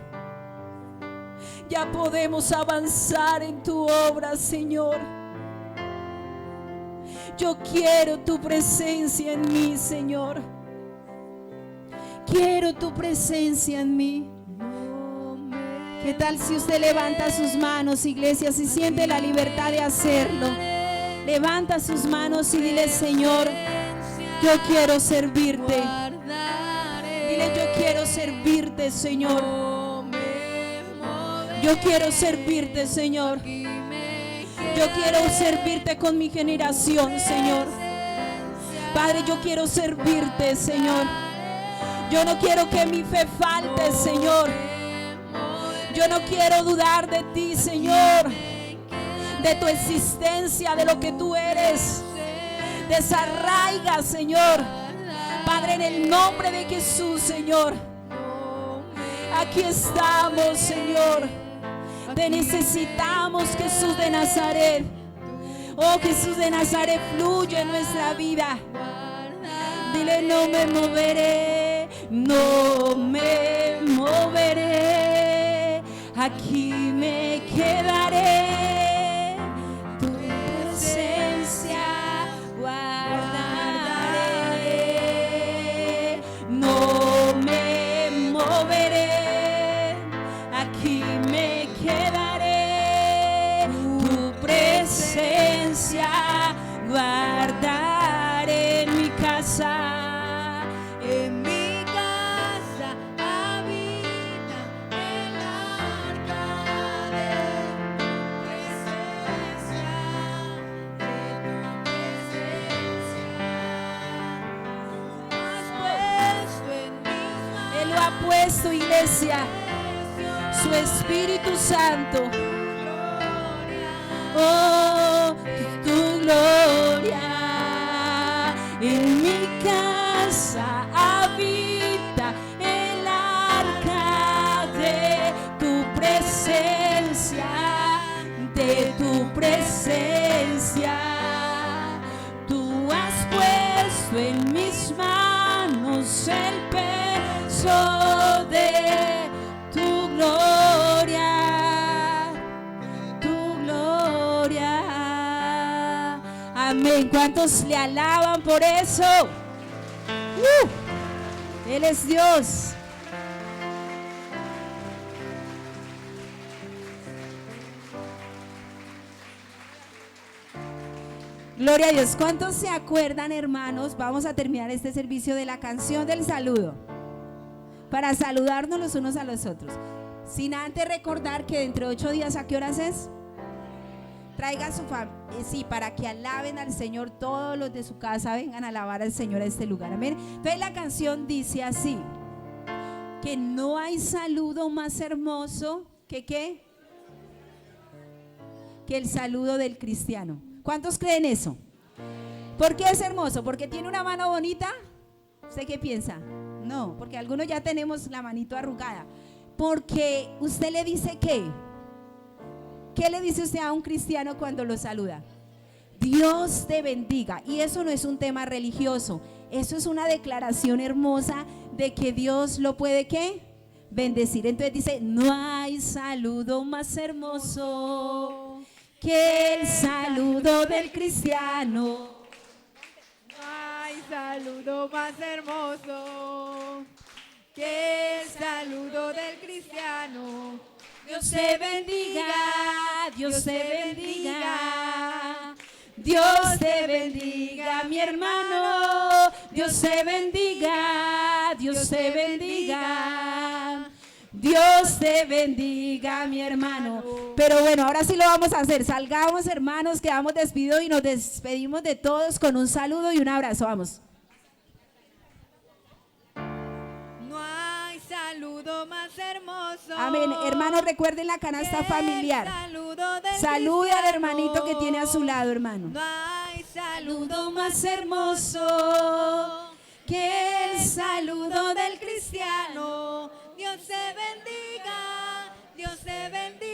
A: Ya podemos avanzar en tu obra, Señor. Yo quiero tu presencia en mí, Señor. Quiero tu presencia en mí. ¿Qué tal si usted levanta sus manos, iglesia, si siente la libertad de hacerlo? Levanta sus manos y dile: Señor, yo quiero servirte. Dile: yo quiero servirte, Señor. Yo quiero servirte, Señor. Yo quiero servirte con mi generación, Señor. Padre, yo quiero servirte, Señor. Yo no quiero que mi fe falte, Señor. Yo no quiero dudar de ti, Señor, de tu existencia, de lo que tú eres. Desarraiga, Señor. Padre, en el nombre de Jesús, Señor. Aquí estamos, Señor. Te necesitamos, Jesús de Nazaret. Oh, Jesús de Nazaret, fluye en nuestra vida. Dile: no me moveré, no me moveré. Aquí me quedaré. Tu presencia guardaré. No me moveré. Aquí me quedaré. Tu presencia guardaré en mi casa. En mi casa habita el arca de tu presencia, de tu presencia. Tú has puesto en mis manos. Él lo ha puesto, iglesia, su Espíritu Santo. Oh, tu gloria. En mi casa habita el arca de tu presencia, de tu presencia. Tú has puesto en mis manos el peso de tu gloria, tu gloria. Amén. ¿Cuántos le alaban por eso? Él es Dios. Gloria a Dios. ¿Cuántos se acuerdan, hermanos? Vamos a terminar este servicio de la canción del saludo, para saludarnos los unos a los otros. Sin antes recordar que dentro de 8 días, ¿a qué horas es? Traigan su familia, sí, para que alaben al Señor. Todos los de su casa vengan a alabar al Señor a este lugar. Amén. Entonces la canción dice así: que no hay saludo más hermoso que ¿qué? Que el saludo del cristiano. ¿Cuántos creen eso? ¿Por qué es hermoso? ¿Porque tiene una mano bonita? ¿Usted qué piensa? No, porque algunos ya tenemos la manito arrugada. Porque usted le dice ¿qué? ¿Qué le dice usted a un cristiano cuando lo saluda? Dios te bendiga. Y eso no es un tema religioso, eso es una declaración hermosa de que Dios lo puede, ¿qué? Bendecir. Entonces dice, no hay saludo más hermoso que el saludo del cristiano.
B: No hay saludo más hermoso que el saludo del cristiano.
A: Dios te bendiga, Dios te bendiga, Dios te bendiga, mi hermano, Dios te bendiga, Dios te bendiga, Dios te bendiga, mi hermano. Pero bueno, ahora sí lo vamos a hacer. Salgamos, hermanos, quedamos despididos y nos despedimos de todos con un saludo y un abrazo. Vamos.
B: Saludo más hermoso.
A: Amén. Hermanos, recuerden la canasta familiar. Salude al hermanito que tiene a su lado, hermano.
B: No hay saludo
A: más hermoso que el
B: saludo del cristiano. Dios te bendiga, Dios te bendiga.